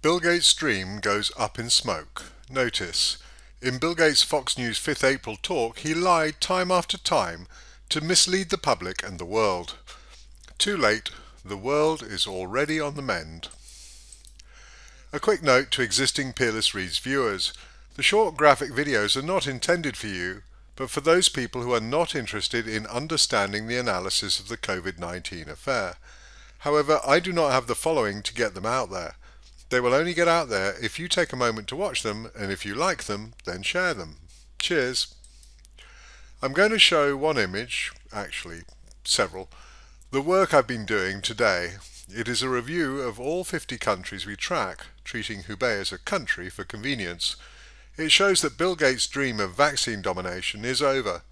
Bill Gates' dream goes up in smoke. Notice, in Bill Gates' Fox News 5th April talk, he lied time after time to mislead the public and the world. Too late, the world is already on the mend. A quick note to existing Peerless Reads viewers. The short graphic videos are not intended for you, but for those people who are not interested in understanding the analysis of the COVID-19 affair. However, I do not have the following to get them out there. They will only get out there if you take a moment to watch them, and if you like them, then share them. Cheers! I'm going to show one image, actually several, the work I've been doing today. It is a review of all 50 countries we track, treating Hubei as a country for convenience. It shows that Bill Gates' dream of vaccine domination is over.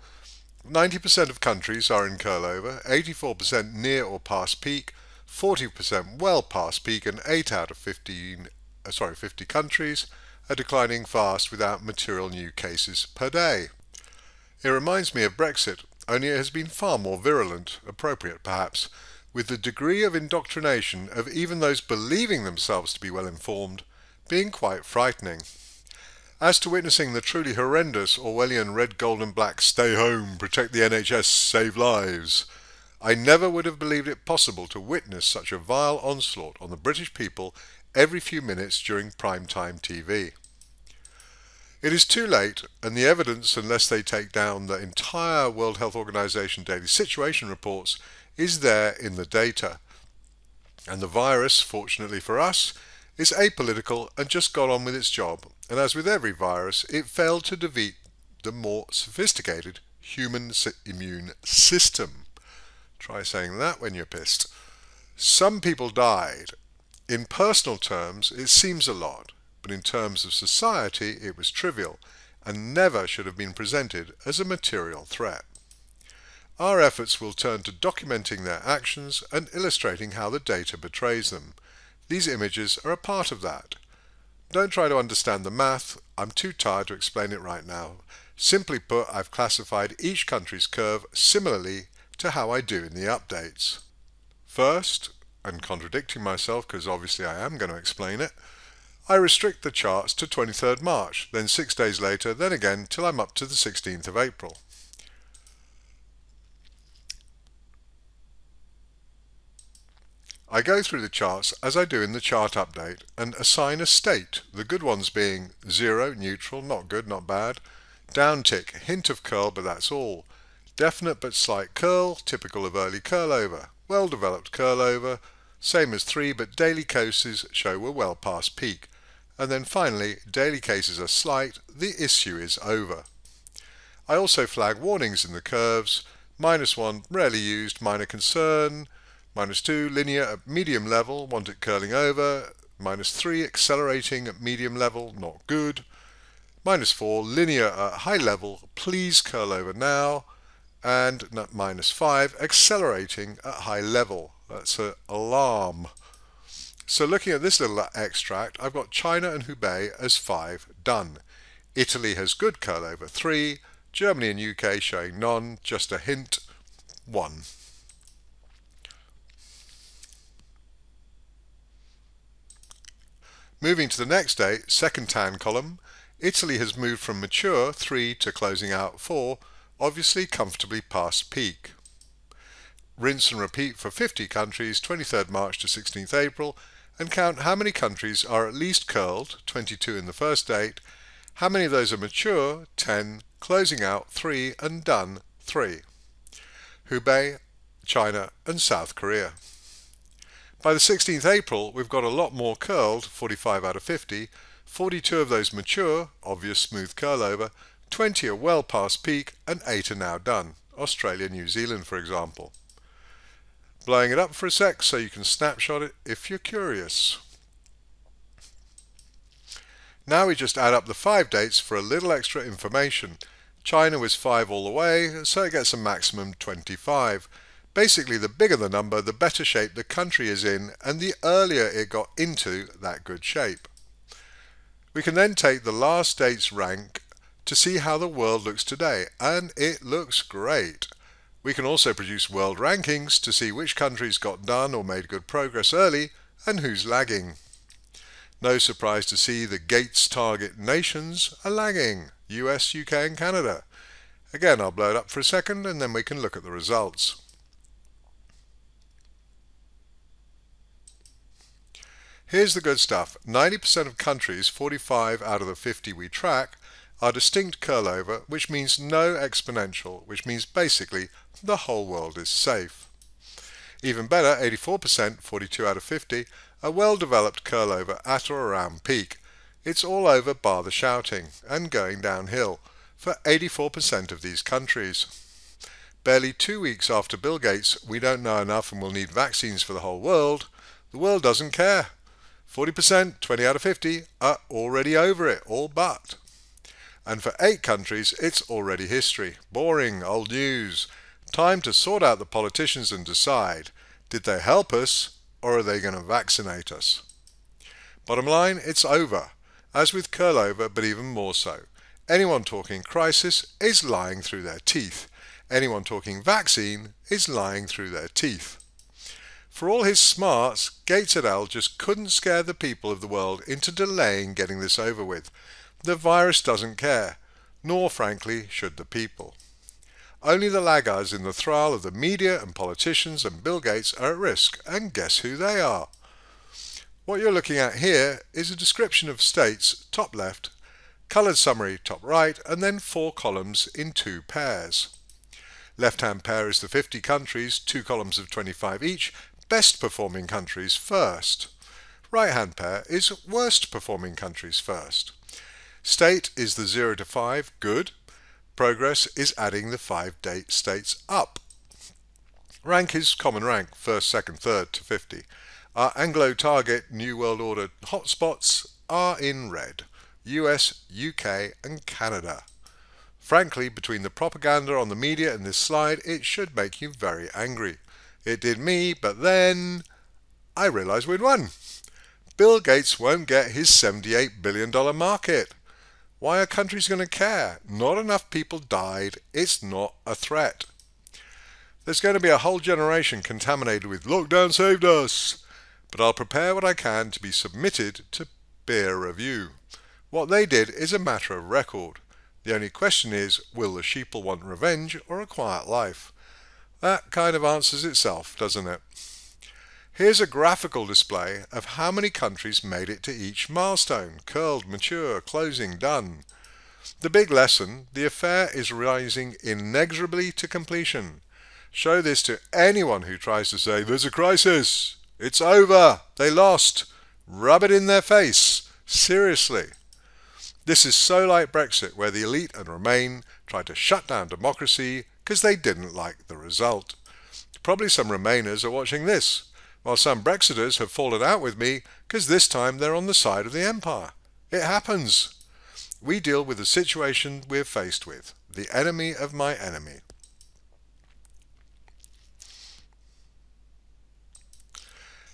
90% of countries are in curl-over, 84% near or past peak, 40% well past peak, and 8 out of 50 countries are declining fast without material new cases per day. It reminds me of Brexit, only it has been far more virulent, appropriate perhaps, with the degree of indoctrination of even those believing themselves to be well informed being quite frightening. As to witnessing the truly horrendous Orwellian red, gold and black stay home, protect the NHS, save lives, I never would have believed it possible to witness such a vile onslaught on the British people every few minutes during prime-time TV. It is too late, and the evidence, unless they take down the entire World Health Organization daily situation reports, is there in the data. And the virus, fortunately for us, is apolitical and just got on with its job, and as with every virus, it failed to defeat the more sophisticated human immune system. Try saying that when you're pissed. Some people died. In personal terms, it seems a lot, but in terms of society, it was trivial and never should have been presented as a material threat. Our efforts will turn to documenting their actions and illustrating how the data betrays them. These images are a part of that. Don't try to understand the math. I'm too tired to explain it right now. Simply put, I've classified each country's curve similarly to how I do in the updates. First, and contradicting myself because obviously I am going to explain it, I restrict the charts to 23rd March, then 6 days later, then again till I'm up to the 16th of April. I go through the charts as I do in the chart update and assign a state, the good ones being 0, neutral, not good, not bad, downtick, hint of curl but that's all, definite but slight curl, typical of early curl-over, well-developed curl-over, same as 3 but daily cases show we're well past peak, and then finally daily cases are slight, the issue is over. I also flag warnings in the curves, -1 rarely used, minor concern, -2 linear at medium level, want it curling over, -3 accelerating at medium level, not good, -4 linear at high level, please curl over now, and -5 accelerating at high level. That's an alarm. So looking at this little extract, I've got China and Hubei as 5 done. Italy has good curl over 3, Germany and UK showing none, just a hint, 1. Moving to the next day, second tan column, Italy has moved from mature 3 to closing out 4, obviously comfortably past peak. Rinse and repeat for 50 countries, 23rd March to 16th April, and count how many countries are at least curled, 22 in the first date, how many of those are mature, 10, closing out 3, and done 3. Hubei, China, and South Korea. By the 16th April, we've got a lot more curled, 45 out of 50, 42 of those mature, obvious smooth curl over, 20 are well past peak, and 8 are now done. Australia, New Zealand, for example. Blowing it up for a sec so you can snapshot it if you're curious. Now we just add up the 5 dates for a little extra information. China was 5 all the way, so it gets a maximum 25. Basically, the bigger the number, the better shape the country is in, and the earlier it got into that good shape. We can then take the last date's rank to see how the world looks today, and it looks great. We can also produce world rankings to see which countries got done or made good progress early and who's lagging. No surprise to see the Gates target nations are lagging: US, UK and Canada. Again, I'll blow it up for a second and then we can look at the results. Here's the good stuff. 90% of countries, 45 out of the 50 we track, are distinct curl-over, which means no exponential, which means basically the whole world is safe. Even better, 84%, 42 out of 50, are well-developed curl-over at or around peak. It's all over bar the shouting, and going downhill, for 84% of these countries. Barely 2 weeks after Bill Gates' "we don't know enough and we'll need vaccines for the whole world," the world doesn't care. 40%, 20 out of 50, are already over it, all but. And for 8 countries, it's already history. Boring, old news. Time to sort out the politicians and decide, did they help us or are they going to vaccinate us? Bottom line, it's over. As with curl-over, but even more so. Anyone talking crisis is lying through their teeth. Anyone talking vaccine is lying through their teeth. For all his smarts, Gates et al. Just couldn't scare the people of the world into delaying getting this over with. The virus doesn't care, nor frankly should the people. Only the laggards in the thrall of the media and politicians and Bill Gates are at risk, and guess who they are? What you're looking at here is a description of states, top left, coloured summary top right, and then 4 columns in 2 pairs. Left-hand pair is the 50 countries, 2 columns of 25 each, best performing countries first. Right-hand pair is worst performing countries first. State is the 0 to 5, good. Progress is adding the 5 states up. Rank is common rank, first, second, third to 50. Our Anglo target New World Order hotspots are in red: US, UK and Canada. Frankly, between the propaganda on the media and this slide, it should make you very angry. It did me, but then I realised we'd won. Bill Gates won't get his $78 billion market. Why are countries going to care? Not enough people died. It's not a threat. There's going to be a whole generation contaminated with "lockdown saved us," but I'll prepare what I can to be submitted to peer review. What they did is a matter of record. The only question is, will the sheeple want revenge or a quiet life? That kind of answers itself, doesn't it? Here's a graphical display of how many countries made it to each milestone: curled, mature, closing, done. The big lesson: the affair is rising inexorably to completion. Show this to anyone who tries to say, "there's a crisis, it's over, they lost." Rub it in their face. Seriously. This is so like Brexit, where the elite and Remain tried to shut down democracy because they didn't like the result. Probably some Remainers are watching this, while some Brexiters have fallen out with me because this time they're on the side of the empire. It happens. We deal with the situation we're faced with, the enemy of my enemy.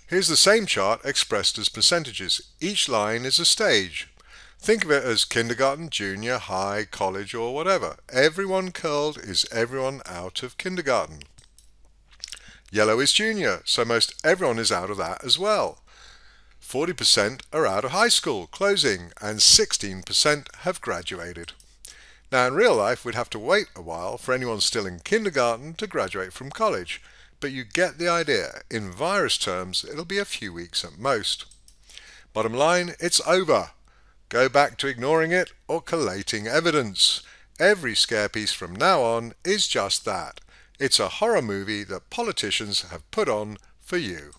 Here's the same chart expressed as percentages. Each line is a stage. Think of it as kindergarten, junior, high, college or whatever. Everyone curled is everyone out of kindergarten. Yellow is junior, so most everyone is out of that as well. 40% are out of high school, closing, and 16% have graduated. Now in real life we'd have to wait a while for anyone still in kindergarten to graduate from college, but you get the idea. In virus terms, it'll be a few weeks at most. Bottom line, it's over. Go back to ignoring it or collating evidence. Every scare piece from now on is just that. It's a horror movie that politicians have put on for you.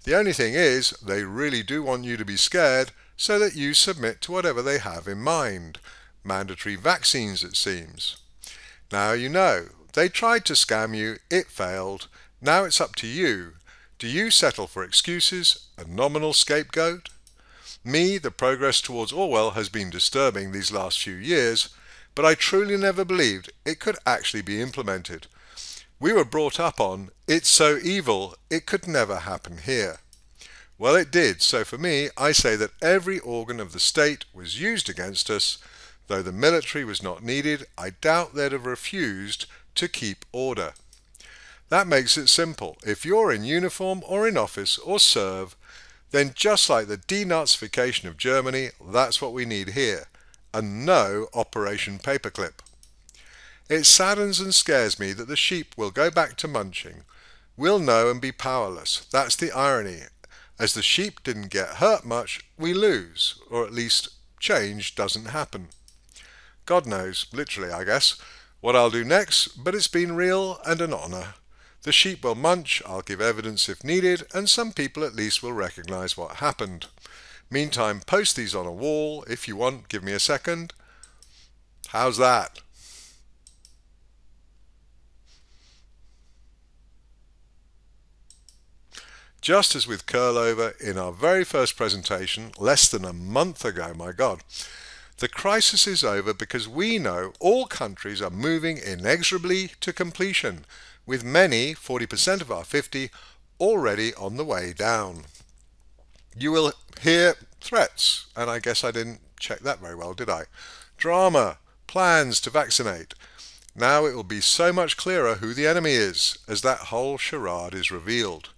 The only thing is, they really do want you to be scared so that you submit to whatever they have in mind. Mandatory vaccines, it seems. Now you know. They tried to scam you, it failed. Now it's up to you. Do you settle for excuses, a nominal scapegoat? Me, the progress towards Orwell has been disturbing these last few years, but I truly never believed it could actually be implemented. We were brought up on, it's so evil, it could never happen here. Well, it did, so for me, I say that every organ of the state was used against us. Though the military was not needed, I doubt they'd have refused to keep order. That makes it simple. If you're in uniform or in office or serve, then just like the denazification of Germany, that's what we need here. And no Operation Paperclip. It saddens and scares me that the sheep will go back to munching. We'll know and be powerless. That's the irony. As the sheep didn't get hurt much, we lose, or at least change doesn't happen. God knows, literally I guess, what I'll do next, but it's been real and an honour. The sheep will munch, I'll give evidence if needed, and some people at least will recognise what happened. Meantime, post these on a wall, if you want, give me a second. How's that? Just as with curlover in our very first presentation, less than a month ago, my God, the crisis is over because we know all countries are moving inexorably to completion, with many, 40% of our 50, already on the way down. You will hear threats, and I guess I didn't check that very well, did I? Drama, plans to vaccinate. Now it will be so much clearer who the enemy is, as that whole charade is revealed.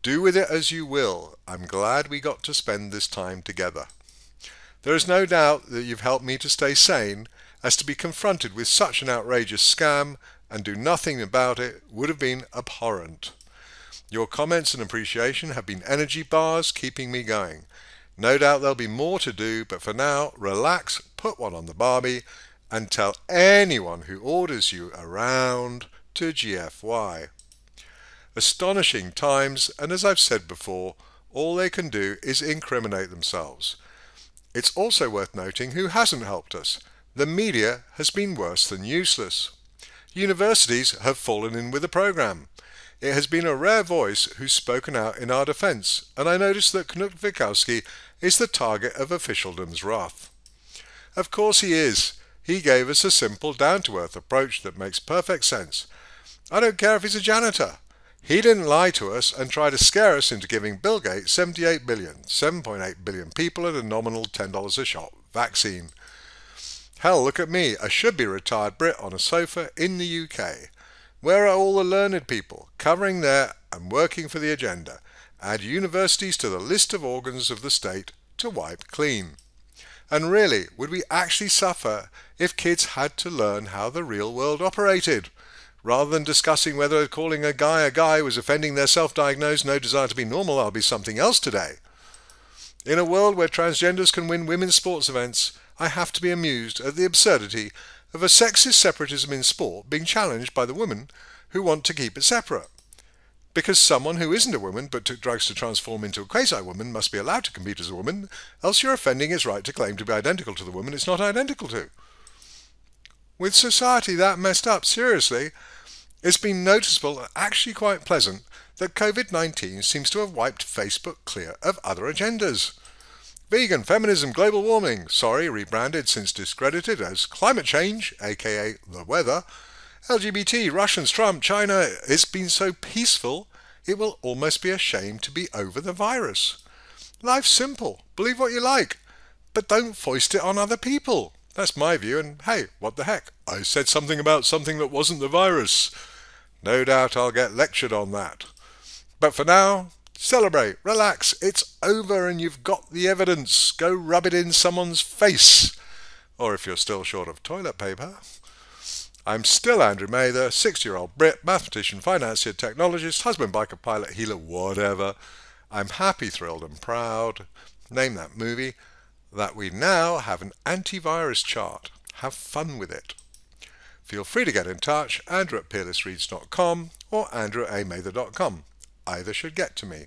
Do with it as you will. I'm glad we got to spend this time together. There is no doubt that you've helped me to stay sane, as to be confronted with such an outrageous scam and do nothing about it would have been abhorrent. Your comments and appreciation have been energy bars keeping me going. No doubt there'll be more to do, but for now, relax, put one on the Barbie, and tell anyone who orders you around to GFY. Astonishing times, and as I've said before, all they can do is incriminate themselves. It's also worth noting who hasn't helped us. The media has been worse than useless. Universities have fallen in with the programme. It has been a rare voice who's spoken out in our defence, and I notice that Knut Wikowski is the target of officialdom's wrath. Of course he is. He gave us a simple, down-to-earth approach that makes perfect sense. I don't care if he's a janitor. He didn't lie to us and try to scare us into giving Bill Gates 78 billion, 7.8 billion people at a nominal $10 a shot vaccine. Hell, look at me, a should-be retired Brit on a sofa in the UK. Where are all the learned people, covering there and working for the agenda? Add universities to the list of organs of the state to wipe clean. And really, would we actually suffer if kids had to learn how the real world operated? Rather than discussing whether calling a guy was offending their self-diagnosed no desire to be normal, I'll be something else today. In a world where transgenders can win women's sports events, I have to be amused at the absurdity of a sexist separatism in sport being challenged by the women who want to keep it separate. Because someone who isn't a woman but took drugs to transform into a quasi-woman must be allowed to compete as a woman, else you're offending its right to claim to be identical to the woman it's not identical to. With society that messed up, seriously, it's been noticeable and actually quite pleasant that COVID-19 seems to have wiped Facebook clear of other agendas. Vegan, feminism, global warming, rebranded since discredited as climate change, aka the weather, LGBT, Russians, Trump, China, it's been so peaceful it will almost be a shame to be over the virus. Life's simple, believe what you like, but don't foist it on other people. That's my view, and hey, what the heck, I said something about something that wasn't the virus. No doubt I'll get lectured on that. But for now, celebrate, relax, it's over and you've got the evidence. Go rub it in someone's face. Or if you're still short of toilet paper. I'm still Andrew Mather, 60-year-old Brit, mathematician, financier, technologist, husband, biker, pilot, healer, whatever. I'm happy, thrilled and proud, name that movie, that we now have an antivirus chart. Have fun with it. Feel free to get in touch, andrew@peerlessreads.com or andrew@amather.com. Either should get to me.